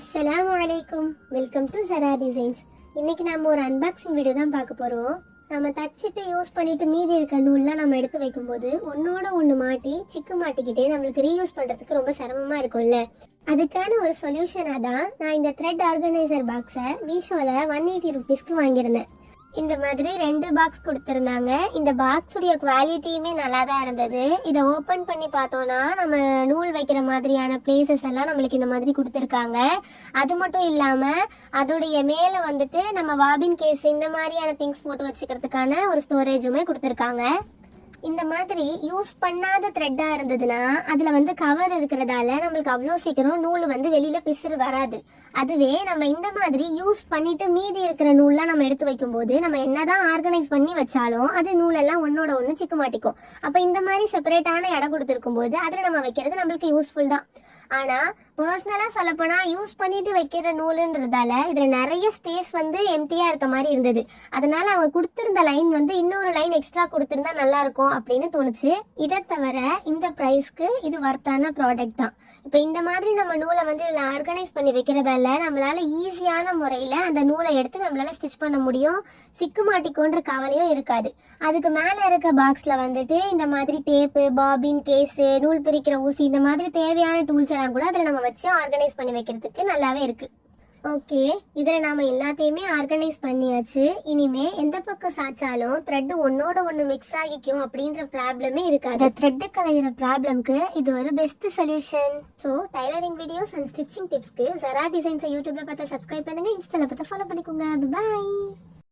அஸ்ஸலாமு அலைக்கும். Welcome to Zara designs. இன்னைக்கு நம்ம ஒரு அன்பாக்சிங் வீடியோ தான் பார்க்க போகிறோம். நம்ம தச்சுட்டு யூஸ் பண்ணிட்டு மீதி இருக்க நூல்லாம் நம்ம எடுத்து வைக்கும்போது ஒன்றோட ஒன்று மாட்டி சிக்கு மாட்டிக்கிட்டே நம்மளுக்கு ரீயூஸ் பண்ணுறதுக்கு ரொம்ப சிரமமாக இருக்கும்ல. அதுக்கான ஒரு சொல்யூஷனாக தான் நான் இந்த த்ரெட் ஆர்கனைசர் பாக்ஸை மீஷோவில் 180 ருபீஸ்க்கு வாங்கியிருந்தேன். இந்த மாதிரி 2 பாக்ஸ் கொடுத்துருந்தாங்க. இந்த பாக்ஸுடைய குவாலிட்டியுமே நல்லா தான் இருந்தது. இதை ஓப்பன் பண்ணி பார்த்தோன்னா நம்ம நூல் வைக்கிற மாதிரியான பிளேசஸ் எல்லாம் நம்மளுக்கு இந்த மாதிரி கொடுத்துருக்காங்க. அது மட்டும் இல்லாமல் அதோடைய மேலே வந்துட்டு நம்ம வாபின் கேஸ் இந்த மாதிரியான திங்ஸ் போட்டு வச்சுக்கிறதுக்கான ஒரு ஸ்டோரேஜுமே கொடுத்துருக்காங்க. இந்த மாதிரி யூஸ் பண்ணாத த்ரெட்டாக இருந்ததுன்னா அதில் வந்து கவர் இருக்கிறதால நம்மளுக்கு அவ்வளோ சீக்கிரம் நூல் வந்து வெளியில் பிசுறு வராது. அதுவே நம்ம இந்த மாதிரி யூஸ் பண்ணிட்டு மீதி இருக்கிற நூல்லாம் நம்ம எடுத்து வைக்கும்போது நம்ம என்னதான் ஆர்கனைஸ் பண்ணி வச்சாலும் அது நூலெல்லாம் ஒன்னோட ஒன்று சிக்க மாட்டிக்கும். அப்போ இந்த மாதிரி செப்பரேட்டான இடம் கொடுத்துருக்கும் போது அதில் நம்ம வைக்கிறது நம்மளுக்கு யூஸ்ஃபுல் தான். ஆனால் பர்சனலாக சொல்லப்போனால் யூஸ் பண்ணிட்டு வைக்கிற நூலுன்றதால இதில் நிறைய ஸ்பேஸ் வந்து எம்டியாக இருக்க மாதிரி இருந்தது. அதனால அவங்க கொடுத்துருந்த லைன் வந்து இன்னொரு லைன் எக்ஸ்ட்ரா கொடுத்துருந்தா நல்லா இருக்கும் அப்படின்னு தோணுச்சு. இதை தவிர இந்த ப்ரைஸ்க்கு இது வர்த்தான ப்ராடக்ட் தான். இப்போ இந்த மாதிரி நம்ம நூலை வந்து இதில் ஆர்கனைஸ் பண்ணி வைக்கிறதால நம்மளால ஈஸியான முறையில் அந்த நூலை எடுத்து நம்மளால ஸ்டிச் பண்ண முடியும். சிக்கு மாட்டிக்கோன்ற கவலையும் இருக்காது. அதுக்கு மேலே இருக்க பாக்ஸில் வந்துட்டு இந்த மாதிரி டேப்பு, பாபின், கேஸு, நூல் பிரிக்கிற ஊசி இந்த மாதிரி தேவையான டூல்ஸ் எல்லாம் கூட அதில் நம்ம வச்சு ஆர்கனைஸ் பண்ணி வைக்கிறதுக்கு நல்லாவே இருக்குது. ஓகே, இதில் நாம் எல்லாத்தையுமே ஆர்கனைஸ் பண்ணியாச்சு. இனிமே எந்த பக்கம் சாய்ச்சாலும் த்ரெட்டு ஒன்னோட ஒன்று மிக்ஸ் ஆகிக்கும் அப்படின்ற ப்ராப்ளமே இருக்காது. த்ரெட்டு கலையிற ப்ராப்ளம்க்கு இது ஒரு best solution. So tailoring videos and stitching டிப்ஸ்க்கு ஜரா டிசைன்ஸை யூடியூப்ல பார்த்து சப்ஸ்கிரைப் பண்ணுங்க, இன்ஸ்டால பார்த்து ஃபாலோ பண்ணிக்கோங்க. பாய்.